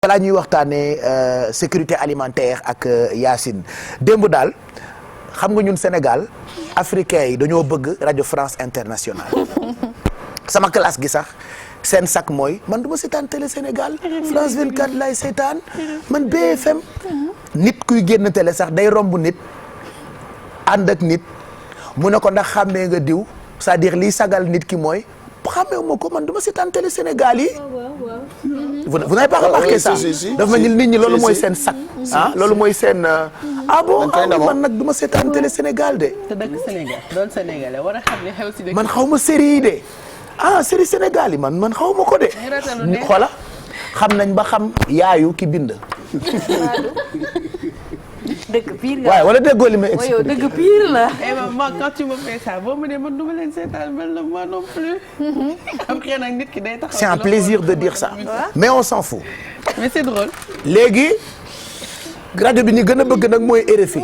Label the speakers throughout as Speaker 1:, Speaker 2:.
Speaker 1: balaa ñuy waxtaanee sécurité alimentaire ak Yacine démb daal xam nga ñun Sénégal africains yi dañoo bëgg rajo France Internationale sama classe gi sax seen sac mooy man du ma seetaan télé Sénégal France 24 lay seetaan man BFM nit kuy génn télé sax day romb nit ànd ak nit mu ne ko ndax xàmmee nga diw c'est-à-dire liy sagal nit ki mooy xàmmee ma ko man du ma seetaan télé Sénégal yi. vous n'avez pas remarqué ça dafa mel ni nit ñi loolu mooy seen sac ah loolu mooy seen ah bon man nag du ma seetaan télé Sénégal de.
Speaker 2: te dëkk Sénégal doon Sénégalais war a xam ne xew si dëkk
Speaker 1: man xaw ma série yi de ah série Sénégal yi man xaw ma ko de. xoola xam nañ ba xam yaayu ki bind.
Speaker 3: dëgg pire
Speaker 1: waaye wala déggoo li may expliqué.
Speaker 3: dëgg pire la.
Speaker 2: et moi quand tu me fais ça boo ma nee man du ma leen seetaan mel na moi non plus. après nag nit ki day taxaw.
Speaker 1: c'est un plaisir de dire ça. mais on s'en fout.
Speaker 2: mais c'est drôle.
Speaker 1: léegi rajo bi ñu gën a bëgg nag mooy RFI.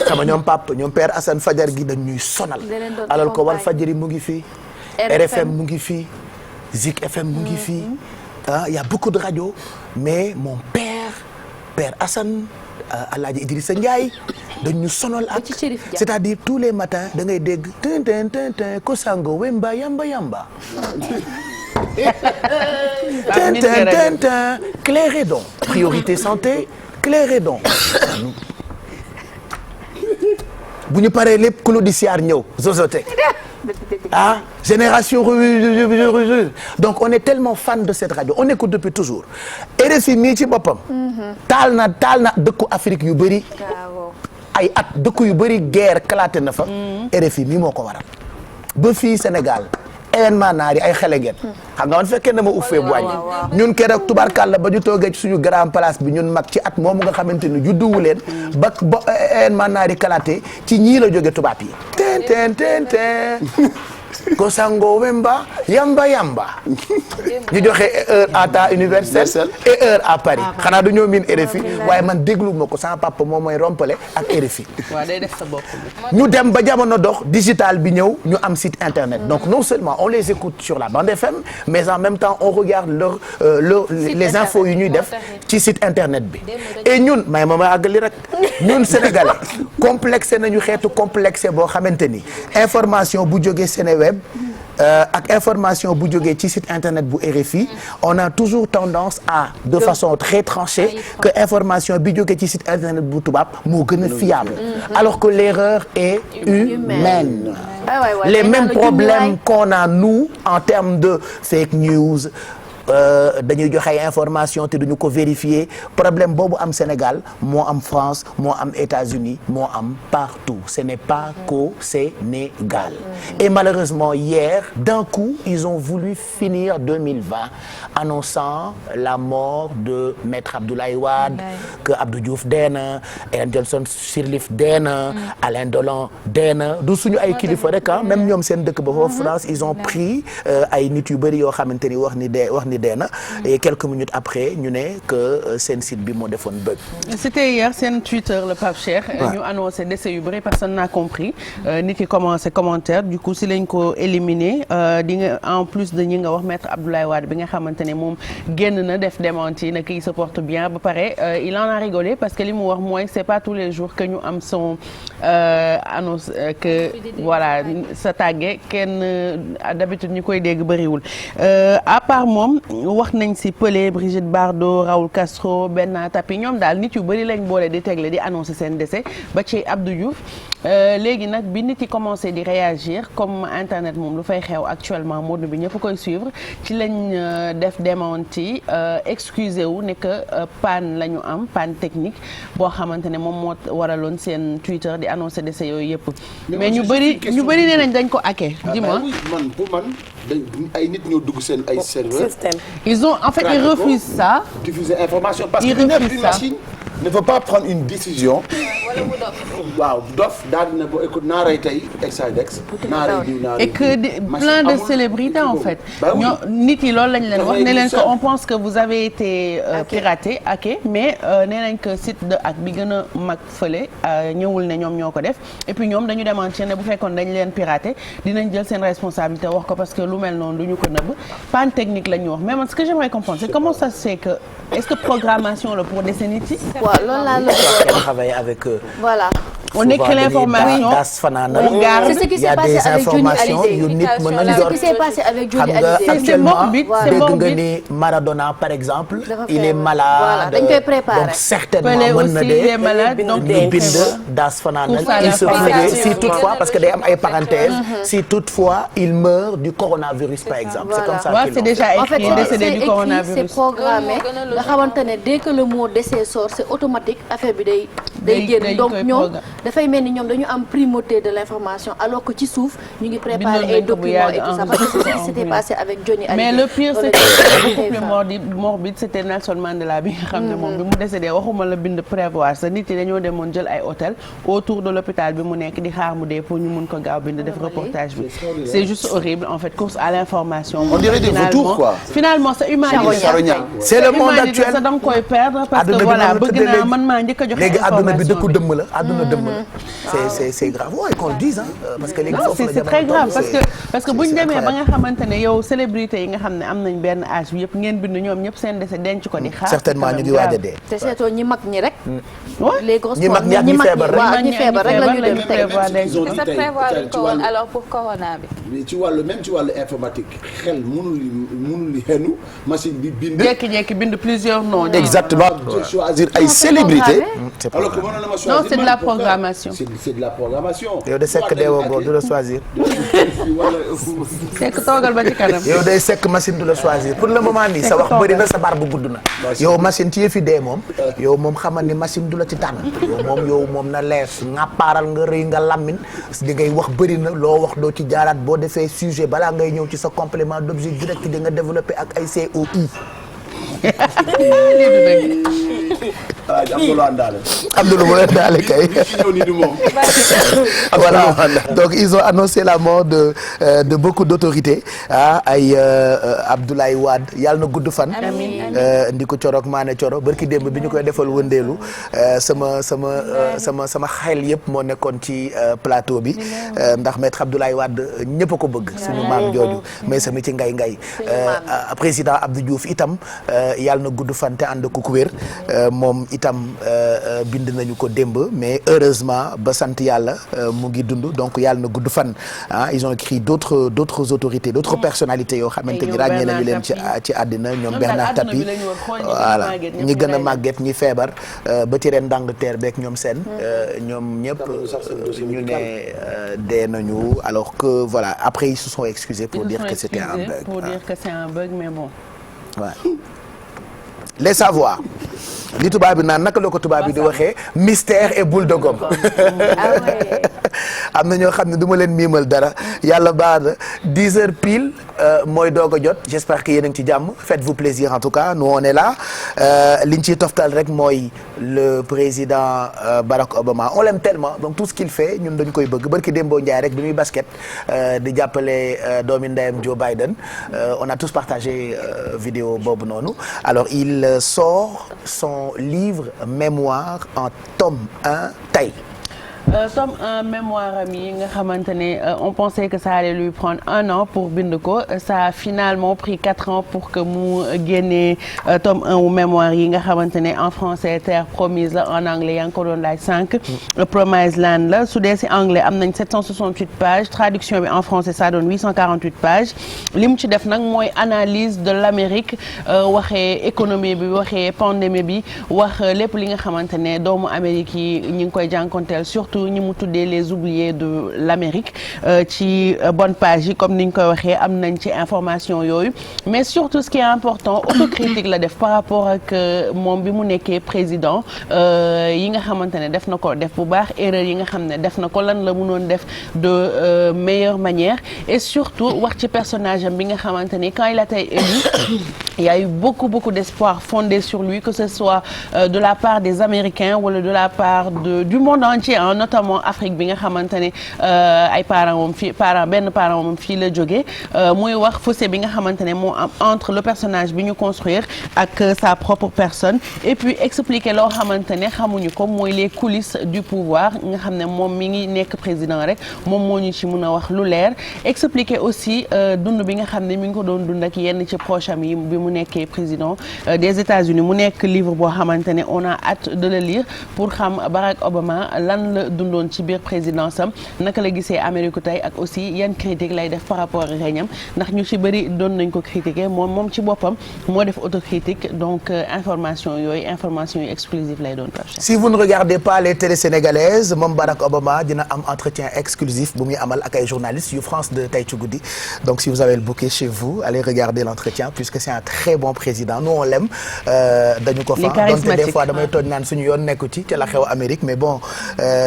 Speaker 1: sama ñoom pap ñoom père Assane Fajar gi dañ ñuy sonal. alors que Walf Fadjri mu ngi fii. RFM mu ngi fii. Zik FM mu ngi fii. ah y a beaucoup de radios mais mon père Assane. Alaaji Idrissa Ndiaye dañ ñu sonal ak c'est-à-dire tous les matins da ngay dégg tin tin tin tin kosango wemba yamba yamba tin tin tin tin Clérédon priorité santé Clérédon bu ñu paree lépp Clodiciar ñëw zozote ah génération donc on est tellement fan de cette radio on écoute depuis toujours RFI mii ci boppam taal na dëkku Afrique yu bëri ay at dëkku yu bëri guerre kalaate na fa RFI mii moo ko waral ba fii Sénégal événement naari ay xele ngeen xam nga man fekkee na ma uffee bu wàññi ñun keroog tubarkàlla ba ñu toogee ci suñu grand place bi ñun mag ci at moomu nga xamante ni judduwu leen ba événement naari kalaate ci ñii la jóge tubaab yi ten ten ten Kosango Wemba Yamba Yamba ñu joxe heure à temps universelle et heure à Paris xanaa du ñoo miin RFI waaye man déglu ma ko sama papa moom mooy rompale ak RFI.
Speaker 2: waaw day def sa bopp
Speaker 1: ñu dem ba jamono dox digital bi ñëw ñu am site internet donc non seulement on les écoute sur la bande FM mais en même temps on regarde les infos yu ñuy def ci site internet bi et ñun may ma àggali rek ñun sénégalais complexé nañu xeetu complexé boo xamante ni information bu jógee Sénéweb ak information bu jógee ci site internet bu RFI on a toujours tendance à de façon très tranchée que information bi jógee ci site internet bu tubaab moo gën a fiable alors que l'erreur est humaine les mêmes problèmes qu'on a nous en termes de fake news dañuy joxe ay information te duñu ko vérifier problème boobu am Sénégal moo am France moo am États-Unis moo am partout ce n'est pas qu'au Sénégal et malheureusement hier d'un coup ils ont voulu finir 2020 annonçant la mort de Maître Abdoulaye Wade que Abdou Diouf dee na Ellen Johnson Sirleaf dee na Alain Delon dee na du suñu ay kilifa rek ah même ñoom seen dëkk ba foofu France ils ont pris ay nit yu bëri yoo xamante ni wax ni dee na et quelques minutes après ñu ne que seen site bi moo defoon bug.
Speaker 2: C'était hier seen Twitter le Pape Cheikh. ñu annoncé décès yu bëri personne n'a compris nit ki commencé commentaire du coup si lañ ko éliminé di nga en plus de ñi nga wax Maître Abdoulaye Wade bi nga xamante ne moom génn na def démenti na kii se porte bien ba pare il en a rigolé parce que li mu wax mooy c'est pas tous les jours que ñu am son annonce que voilà sa tàgge kenn d'habitude ñu koy dégg bëriwul à part moom wax nañ si Pelé Brigitte Bardot Raoul Castro Benna Tapi ñoom daal nit yu bëri lañ boole di tegle di annoncer seen décès ba ci Abdou Diouf léegi nag bi nit yi commencé di réagir comme internet moom lu fay xew actuellement monde bi ñëpp koy suivre ci lañ def démenti excusé wu ne que panne la ñu am panne technique boo xamante ne moom moo waraloon seen Twitter di annoncer décès yooyu yëpp mais ñu bëri nee nañ dañ ko hacké dis-moi
Speaker 4: man pour man ay nit ñoo dugg seen ay serveur
Speaker 2: ils ont en fait ils refusent ça
Speaker 4: diffuser information parce que une machine ne peut pas prendre une décision waaw dof daal dina bo écoute naa rey tey Exidex naa rey diw naa rey
Speaker 2: et que plein de célébrités en fait ñoo nit yi loolu lañ leen wax ne leen que on pense que vous avez été piraté hacké mais nee nañ que site de hack bi gën a mag fële ñëwul ne ñoom ñoo ko def et puis ñoom dañu démentir ne bu fekkoon dañ leen piraté dinañ jël seen responsabilité wax ko parce que lu mel noonu duñu ko nëbb panne technique la ñu wax mais man ce que j'aimerais comprendre c'est comment ça se fait que est-ce que programmation la pour dese nit yi.
Speaker 3: waaw loolu laa la
Speaker 1: travailler avec eux.
Speaker 3: voilà.
Speaker 2: on écrit l'information on garde.
Speaker 3: C'est ce qui s'est passé avec Johnny Hallyday.
Speaker 1: C'est
Speaker 3: ce qui s'est passé avec Johnny Hallyday.
Speaker 2: C'est morbide, c'est
Speaker 1: dégg nga
Speaker 2: morbide.
Speaker 1: ni Maradona par exemple.
Speaker 3: Dafa
Speaker 1: il est malade.
Speaker 3: voilà dañ koy préparer.
Speaker 1: donc certainement
Speaker 2: Pelé
Speaker 1: mën na
Speaker 2: aussi il est malade donc
Speaker 1: ñu bind daas fanaanal
Speaker 2: Pour ça,
Speaker 1: il
Speaker 2: la
Speaker 1: se
Speaker 2: préparation.
Speaker 1: pourrait si toutefois parce que day am ay parenthèses si toutefois il meurt du coronavirus par exemple c'est comme ça
Speaker 2: Ouais,
Speaker 1: qu'ils
Speaker 2: c'est
Speaker 1: l'ont
Speaker 2: déjà
Speaker 3: En fait,
Speaker 2: écrit décédé
Speaker 3: c'est
Speaker 2: du
Speaker 3: écrit,
Speaker 2: coronavirus.
Speaker 3: c'est programmé nga xamante ne dès que le mot décès sort c'est automatique affaire bi day génn
Speaker 2: dañ
Speaker 3: donc
Speaker 2: koy
Speaker 3: ñoom
Speaker 2: programme.
Speaker 3: dafay mel ni ñoom dañu am primauté de l'information alors que ci suuf ñu ngi préparer
Speaker 2: Bindoon
Speaker 3: ay
Speaker 2: nañ ko bu
Speaker 3: documents
Speaker 2: yàgg
Speaker 3: et tout ça parce que c'est ce qui s'était passé avec Johnny Hallyday.
Speaker 2: mais le pire
Speaker 3: Loolu
Speaker 2: c'est
Speaker 3: la
Speaker 2: beaucoup plus morbide c'était Nelson Mandela bi nga xam ne moom bi mu décédé waxuma la bind prévoir sa nit yi dañoo demoon jël ay hôtel autour de l'hôpital bi mu nekk di xaar mu dee pour ñu mun ko gaaw bind def reportage bi c'est juste horrible en fait course à l'information.
Speaker 4: On dirait des vautours, quoi.
Speaker 2: Finalement c'est humanité
Speaker 1: c'est le monde actuel
Speaker 2: sa da nga koy perdre parce que
Speaker 1: Adduna bi
Speaker 2: voilà
Speaker 1: noonu la
Speaker 2: bëgg
Speaker 1: tëddee
Speaker 2: naa
Speaker 1: léegi.
Speaker 2: man maa njëkk a joxe
Speaker 1: léegi adduna bi
Speaker 2: information
Speaker 1: dëkku dëmm la adduna dëmm la c'est grave ouais qu'on le dise hein parce que léegi
Speaker 2: non
Speaker 1: foofu la
Speaker 2: c'est très
Speaker 1: jamono
Speaker 2: grave
Speaker 1: toll,
Speaker 2: parce que bu ñu demee ba nga xamante ne yow célébrité yi nga xam ne am nañ benn âge bi yëpp ngeen bind ñoom ñëpp seen dese denc ko di xaar.
Speaker 1: certainement ñu ngi waaj a dee
Speaker 3: te seetoo ñi mag ñi rek.
Speaker 2: Ouais.
Speaker 3: les grosses
Speaker 1: ñi mag ñi ak ñi feebar rek.
Speaker 3: waaw ñi feebar rek la ñu dem tey.
Speaker 4: ils ont dit
Speaker 5: sa
Speaker 4: tey
Speaker 5: prévoir
Speaker 4: ci
Speaker 5: ko woon
Speaker 4: wàllu
Speaker 5: alors pour corona bi.
Speaker 4: mais ci wàllu même ci wàllu informatique xel mënul li xenu machine bi bind.
Speaker 2: jékki-jékki bind plusieurs noms.
Speaker 1: exactement
Speaker 4: choisir ay célébrités.
Speaker 1: c'est
Speaker 4: alors que
Speaker 1: programmé.
Speaker 4: mënoon na ma choisir.
Speaker 2: Non, c'est de la programmation.
Speaker 4: c'est de la programmation.
Speaker 1: yow de sekk dee woo boobu du la choisir
Speaker 2: c'est que toogal ba ci kanam.
Speaker 1: yow day sekk machine du la choisir pour le moment nii sa wax bëri na sa bar bu gudd na yow machine ci yëfi dee moom yow moom xamal ni machine du la ci tànn yow moom na lees ŋàppaaral nga rëy nga lammin di ngay wax bëri na loo wax doo ci jaaraat boo defee sujet balaa ngay ñëw ci sa complément d'objet direct di nga développer ak ay COI
Speaker 2: lii du dëgg.
Speaker 4: am na lu àndaale.
Speaker 1: am na lu mu leen daale kay
Speaker 4: ci ñëw nii du moom.
Speaker 1: voilà donc ils ont annoncé la mort de beaucoup d'autorités ay Abdoulaye Wade yàlla na gudd fan ndi ko corook maane coro barki démb bi ñu koy defal wëndeelu sama xel yëpp moo nekkoon ci plateau bi ndax maître Abdoulaye Wade ñëpp a ko bëgg suñu maam jooju mais sami ci ngay président Abdou Diouf itam yàlla na gudd fan te ànd ko ku wér moom itam bind nañu ko démb mais heureusement ba sant yàlla mu ngi dund donc yàlla na gudd fan ils ont écrit d'autres autorités d'autres personnalités yoo xamante ni ràññee nañu leen ci àddina ñoom Bernard Tapie voilà ñi gën a màgget ñi feebar ba ci ren d'Angleterre beeg ñoom seen ñoom ñëpp ñu ne dee nañu alors que voilà après ils se sont excusés pour dire que c'était un bug
Speaker 2: pour dire que c'est un bug mais bon.
Speaker 1: Ouais. Les savoirs li tubaab bi naan naka la ko tubaab bi di waxee mystère et boule de gomme am na ñoo xam ne du ma leen miimal dara yàlla baax na 10 heures pile mooy doog a jot j'espère que yéen a ngi ci jàmm faites-vous plaisir en tout cas nous on est là liñ ciy toftal rek mooy le président Barack Obama on l'aime tellement donc tout ce qu'il fait ñun dañ koy bëgg barki Dembo Ndiaye rek bi muy basket di jàppale doomi ndeyam Joe Biden on a tous partagé vidéo boobu noonu alors il sort son livre mémoire en tome 1 tey
Speaker 2: tome 1 mémoire am yi nga xamante ne on pensait que ça allait lui prendre 1 an pour bind ko ça a finalement pris 4 ans pour que mu génnee tome 1 wu mémoire yi nga xamante ne en français Terre promise la en anglais yaa ngi ko doon laaj 5 Promised Land la su dee si anglais am nañ 768 pages traduction bi en français ça donne 848 pages li mu ci def nag mooy analyse de l'Amérique waxee économie bi waxee pandémie bi wax lépp li nga xamante ne doomu Amérique yi ñu ngi koy jànkonteel surtout surtout ñi mu tuddee les oubliés de l'Amérique ci bonne page yi comme ni ñu koy waxee am nañ ci information yooyu mais surtout ce qui est important autocritique la def par rapport ak moom bi mu nekkee président yi nga xamante ne def na ko def bu baax erreur yi nga xam ne def na ko lan la mënoon def de meilleure manière et surtout wax ci personnage am bi nga xamante ni quand il a été élu il y a eu beaucoup d'espoir fondé sur lui que ce soit de la part des Américains wala de la part du monde entier notamment Afrique bi nga xamante ne ay parents moom fii benn parent moom fii la jógee muy wax fossé bi nga xamante ne moo am entre le personnage bi ñu construire ak sa propre personne et puis expliquer loo xamante ne xamuñu ko mooy les coulisses du pouvoir nga xam ne moom mi ngi nekk président rek moom moo ñu ci mën a wax lu leer expliquer aussi dund bi nga xam ne mi ngi ko doon dund ak yenn ci proche am yi bi mu nekkee président des États-Unis mu nekk livre boo xamante ne on a hâte de le lire pour xam Barack Obama lan la dundoon ci biir présidence am naka la gisee Amérique tey ak aussi yan critique lay def par rapport ak réñam ndax ñu ci bëri doon nañ ko critiquer moom ci boppam moo def autocritique donc information yu exclusive lay doon.
Speaker 1: Si vous ne regardez pas les télé sénégalaises moom Barack Obama dina am entretien exclusif bu muy amal ak ay journalistes yu France de tey ci guddi donc si vous avez le bouquet chez vous allez regarder l'entretien puisque c'est un très bon président nous on l'aime dañu ko fa donc des fois damay toog naan suñu yoon nekku ci la xew Amérique mais bon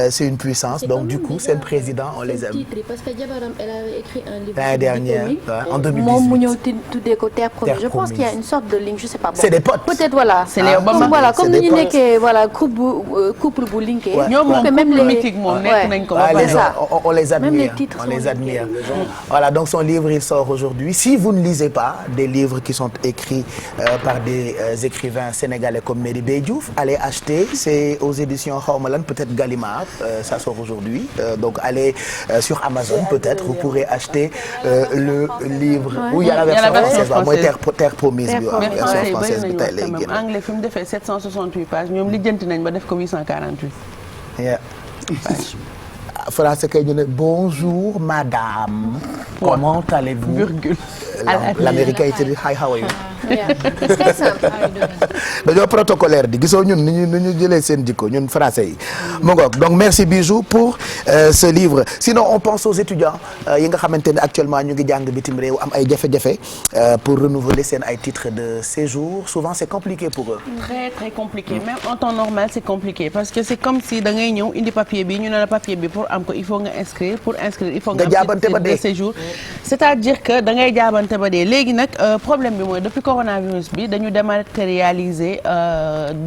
Speaker 1: c'est une puissance donc du coup seen président on les aime.
Speaker 3: Parce que jabaram elle avait écrit un livre
Speaker 1: l'année dernière en 2018
Speaker 3: moom mu ñëw tuddee ko Terre Promise je pense qu'il y a une sorte de ligne je sais pas.
Speaker 1: C'est des potes.
Speaker 3: Peut-être voilà.
Speaker 2: C'est les Obama.
Speaker 3: Voilà comme ni ñu nekkee voilà couple bu linké.
Speaker 2: ñoom moom couple mythique moom nekk nañ ko ba pare.
Speaker 1: On les admire.
Speaker 3: Même les titres
Speaker 1: on les admire. Voilà donc son livre il sort aujourd'hui si vous ne lisez pas des livres qui sont écrits par des écrivains sénégalais comme Merry Beye Diouf allez acheter c'est aux éditions xawma lan peut-être Gallimard ça sort aujourd'hui donc allez sur Amazon peut-être vous pourrez acheter le livre où il y a la version française mooy Terre Promise bi waaw version française bi tey lay génn
Speaker 2: anglais fi mu defee 768 pages ñoom lijjanti nañ ba def ko 848
Speaker 1: pages français kay ñu ne bonjour madame comment allez-vous
Speaker 2: virgule
Speaker 1: l'américain it dit hi how are you
Speaker 3: c'est très simple.
Speaker 1: dañoo protocolaire di gisoo ñun ni ñu jëlee seen jikko ñun français yi mu ngoog donc merci Bijou pour ce livre sinon on pense aux étudiants yi nga xamante ne actuellement ñu ngi jàng bitim réew am ay jafe-jafe pour renouveler seen ay titres de séjour souvent c'est compliqué pour eux.
Speaker 2: Très compliqué même en temps normal c'est compliqué parce que c'est comme si da ngay ñëw indi papier bi ñu ne la papier bi pour am ko il faut nga inscrire pour inscrire il faut nga am titre de séjour c'est-à-dire que da ngay jaabante ba dee léegi nag problème bi mooy depuis coronavirus bi dañu dématérialiser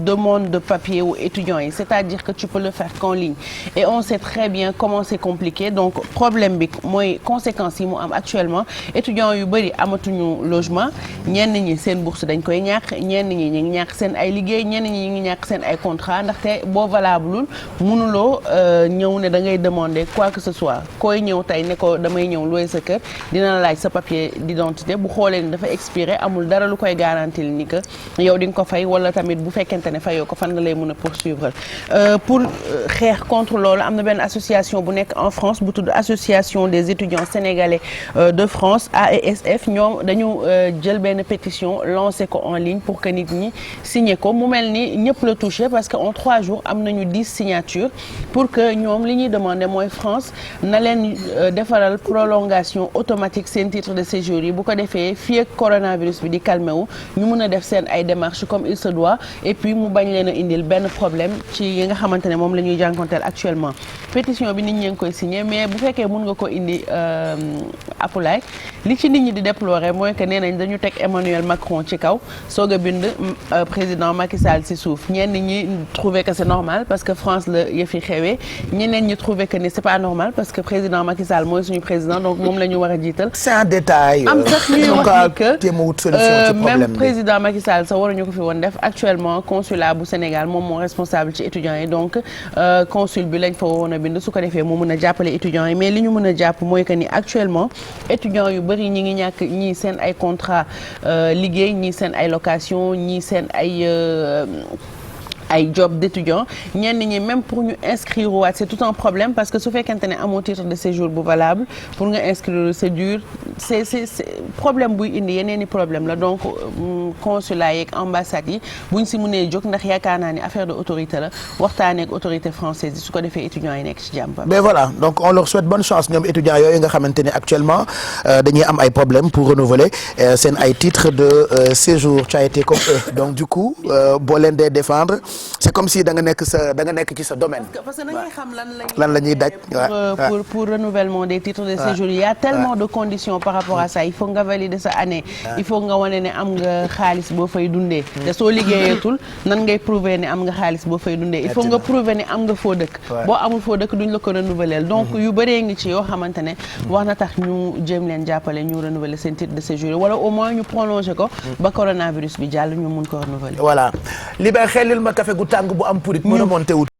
Speaker 2: demande de papier aux étudiants yi c'est-à-dire que tu peux le faire qu'en ligne et on sait très bien comment c'est compliqué donc problème bi mooy conséquences yi mu am actuellement étudiants yu bëri amatuñu logement ñenn ñi seen bourse dañ koy ñàkk ñenn ñi ñu ngi ñàkk seen ay liggéey ñenn ñi ñu ngi ñàkk seen ay contrat ndaxte boo valableul mënuloo ñëw ne da ngay demander quoi que ce soit koy ñëw tey ne ko damay ñëw louer sa kër dina la laaj sa papier d'identité bu xoolee ni dafa expiré amul dara lu koy garantir ni que yow di nga ko fay wala tamit bu fekkente ne fayoo ko fan nga lay mën a poursuivre pour xeex contre loolu am na benn association bu nekk en France bu tudd association des étudiants sénégalais de France AESF ñoom dañu jël benn pétition lancé ko en ligne pour que nit ñi signer ko mu mel ni ñëpp la touché parce que en 3 jours am nañu 10 signatures pour que ñoom li ñuy demander mooy France na leen defaral prolongation automatique seen titre de séjour yi bu ko defee fii ak coronavirus bi di calmé wu ñu mën a def seen ay démarches comme il se doit et puis mu bañ leen a indil benn problème ci yi nga xamante ne moom la ñuy jànkonteel actuellement pétition bi nit ñi ngi koy signé mais bu fekkee mën nga ko indi apulaay li ci nit ñi di déplorer mooy que nee nañ dañu teg Emmanuel Macron ci kaw soog a bind président Macky Sall ci suuf ñenn ñi trouver que c'est normal parce que France la yëf yi xewee ñeneen ñi trouver que ni c'est pas normal parce que président Macky Sall mooy suñu président donc moom la ñu war a jiital.
Speaker 1: C'est un détail.
Speaker 2: am sax ñuy wax ni que même
Speaker 1: bi.
Speaker 2: président Macky Sall sax waruñu ko fi woon def actuellement consulat bu Sénégal moom moo responsable ci étudiants yi donc consul bi lañ fa woon a bind su ko defee mu mën a jàppale étudiants yi mais li ñu mën a jàpp mooy que ni actuellement étudiants yu bëri ñi ngi ñàkk ñii seen ay contrat liggéey ñii seen ay location ñii seen ay ay job d'étudiant ñenn ñi même pour ñu inscrire waat c'est tout un problème parce que su fekkente ne amoo titre de séjour bu valable pour nga inscrire c'est dur c'est problème buy indi yeneen i problème la donc consulat yeeg ambassade yi buñ si mënee jóg ndax yaakaar naa ni affaire de autorité la waxtaanee ak autorité française yi su ko defee étudiants yi nekk ci jàmm.
Speaker 1: mais voilà donc on leur souhaite bonne chance ñoom étudiants yooyu nga xamante ne actuellement dañuy am ay problèmes pour renouveler seen ay titres de séjour tu as été comme eux donc du coup boo leen dee défendre c'est comme si da nga nekk ci sa domaine.
Speaker 2: parce que da ngay xam
Speaker 1: lan la ñuy daj.
Speaker 2: pour renouvellement des titres de séjour il y a tellement de conditions par rapport à ça il faut nga valider sa année. il faut nga wane ne am nga xaalis boo fay dundee. te soo liggéeyatul nan ngay prouver ne am nga xaalis boo fay dundee. il faut nga prouver ne am nga foo dëkk. boo amul foo dëkk duñ la ko renouveler donc yu bëree ngi ci yoo xamante ne. wax na tax ñu jéem leen jàppale ñu renouveler seen titre de séjour wala au moins ñu prolonger ko. ba coronavirus bi jàll ñu mun ko renouveler.
Speaker 1: voilà li ba xelil ma café gu tàng bu am purit mën a monté wut